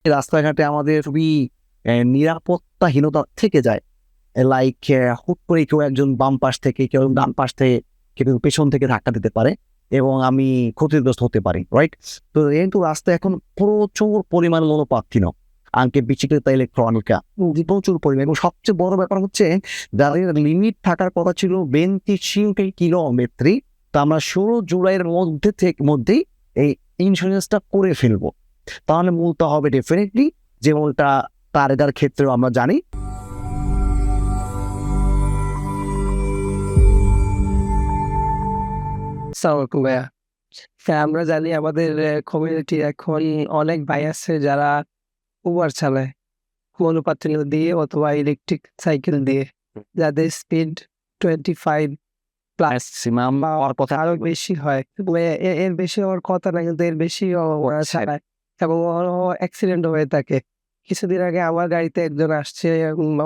রাস্তাঘাটে আমাদের খুবই নিরাপত্তাহীনতা থেকে যায়। লাইক হুট করে কেউ একজন বাম পাশ থেকে, কেউ ডান পাশ থেকে, কেউ পেছন থেকে ধাক্কা দিতে পারে এবং আমি ক্ষতিগ্রস্ত হতে পারি, রাইট? তো কিন্তু রাস্তায় এখন প্রচুর পরিমাণ মনোপাত্তিন, anche bicicletta elettronica, প্রচুর পরিমাণ। এবং সবচেয়ে বড় ব্যাপার হচ্ছে যাদের লিমিট থাকার কথা ছিল 25 কিলোমিটার, তো আমরা 16 জুলাইয়ের মধ্যেই এই ইন্স্যুরেন্সটা করে ফেলবো। তাহলে মূলটা হবে ডেফিনেটলি যেমনটা তারেদার ক্ষেত্রেও আমরা জানি। আসসালামু ভাইয়া। হ্যাঁ, আমরা জানি আমাদের কমিউনিটি এখন অনেক ভাই আছে যারা উবার চালায় মনোপাত্র দিয়ে অথবা ইলেকট্রিক সাইকেল দিয়ে, যাদের স্পিড 25 প্লাস ম্যাক্সিমাম বা হওয়ার কথা আরো বেশি হয়। কিন্তু এর বেশি হওয়ার কথা না, কিন্তু এর বেশি ওরা চালায় এবং অ্যাক্সিডেন্ট হয়ে থাকে। কিছুদিন আগে আমার গাড়িতে একজন আসছে,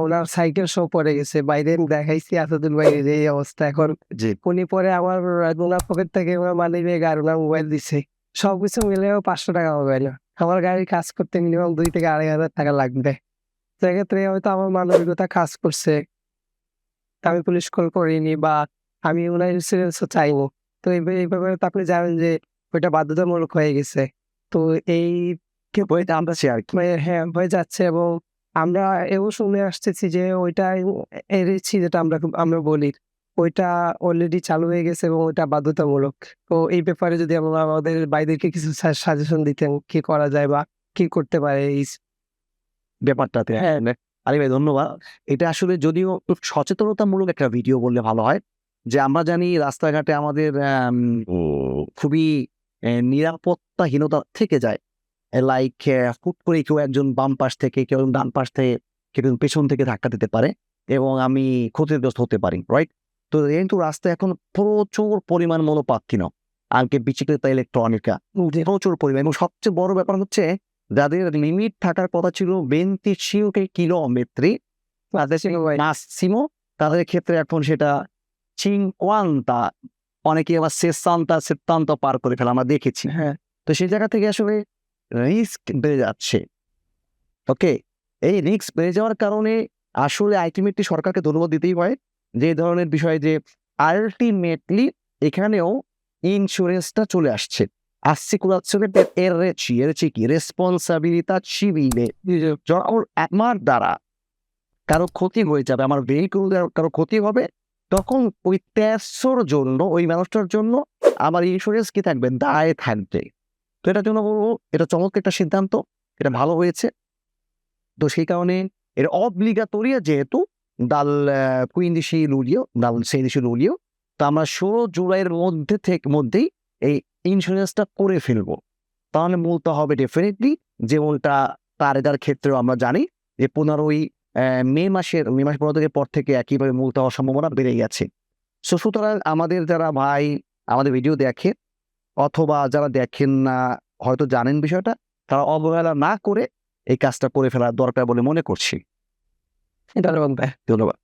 ওনার সাইকেল সহ পড়ে গেছে। বাইরে আমি দেখাইছি আসাদুল ভাইয়ের এই অবস্থা। এখন জি উনি পরে আমার ওনার পকেট থেকে ওনার মানিব্যাগ আর ওনার মোবাইল দিছে। সবকিছু মিলেও ৳500 হবে না। আমার গাড়ির কাজ করতে মিনিমাম 2 থেকে 2,500 টাকা লাগবে। তো এক্ষেত্রে হয়তো আমার মানবিকতা কাজ করছে। আমি পুলিশ কল করিনি বা আমি উনার ইন্সুরেন্সও চাইনি। তো এইভাবে তো আপনি জানেন যে ওইটা বাধ্যতামূলক হয়ে গেছে। তো এই হয়ে জানতেছি আর কি। হ্যাঁ, হয়ে যাচ্ছে এবং আমরা এও শুনে আসতেছি যে ওইটা এড়িয়েছি, যেটা আমরা বলি। ওইটা অলরেডি চালু হয়ে গেছে এবং ওইটা বাধ্যতামূলক। তো এই ব্যাপারে যদি আমরা আমাদের ভাইদেরকে কিছু সাজেশন দিতেন, কি করা যায় বা কি করতে পারে এই ব্যাপারটাতে হ্যাঁ। আলী ভাই ধন্যবাদ। এটা আসলে যদিও একটু সচেতনতামূলক একটা ভিডিও বললে ভালো হয়। যে আমরা জানি রাস্তাঘাটে আমাদের খুবই নিরাপত্তাহীনতা থেকে যায়। লাইক হুট করে কেউ একজন বাম পাশ থেকে, কেউ ডান পাশ থেকে, কেউ পেছন থেকে ধাক্কা দিতে পারে এবং আমি ক্ষতিগ্রস্ত হতে পারি, রাইট? তো কিন্তু রাস্তায় এখন প্রচুর পরিমাণ মনোপাত্তিন, anche bicicletta elettronica, জি, প্রচুর পরিমাণ। এবং সবচেয়ে বড় ব্যাপার হচ্ছে যাদের লিমিট থাকার কথা ছিল 25 কিলোমিটার, তাদের মাসিমো, তাদের ক্ষেত্রে এখন সেটা 50, অনেকে আবার 60, 70 পার করে ফেলে আমরা দেখেছি। হ্যাঁ, তো সেই জায়গা থেকে আসলে রিস্ক বেড়ে যাচ্ছে। ওকে? এই রিস্ক বেড়ে যাওয়ার কারণে আসলে আল্টিমেটলি সরকারকে ধন্যবাদ দিতেই হয় যে এই ধরনের বিষয়ে যে আল্টিমেটলি এখানেও ইন্স্যুরেন্সটা চলে আসছে। Assicurazione per RC কি? রেসপন্সাবিলিতা সিভিলে। জি, জি। যখন আমার দ্বারা কারো ক্ষতি হয়ে যাবে, আমার ভেহিকল কারো ক্ষতি হবে, তখন ওই ট্যাক্সর জন্য, ওই মানুষটার জন্য আমার ইন্স্যুরেন্স কি থাকবে? দায় থাকবে। তো এটার জন্য বলব এটা চমৎকার একটা সিদ্ধান্ত। এটা ভালো হয়েছে। তো সেই কারণে এর অব্লিগাটোরিয়া যেহেতু dal 16 luglio, তো আমরা 16 জুলাইয়ের মধ্যেই এই ইন্স্যুরেন্সটা করে ফেলবো। তাহলে মূলটা হবে ডেফিনিটলি যেমনটা তারেদার ক্ষেত্রেও আমরা জানি যে 15ই মে মাস 15 তারিখের পর থেকে একইভাবে মূলটা হওয়ার সম্ভাবনা বেড়ে গেছে। সুতরাং আমাদের যারা ভাই আমাদের ভিডিও দেখে অথবা যারা দেখেন না, হয়তো জানেন বিষয়টা, তারা অবহেলা না করে এই কাজটা করে ফেলা দরকার বলে মনে করছি। ধন্যবাদ ভাই। ধন্যবাদ।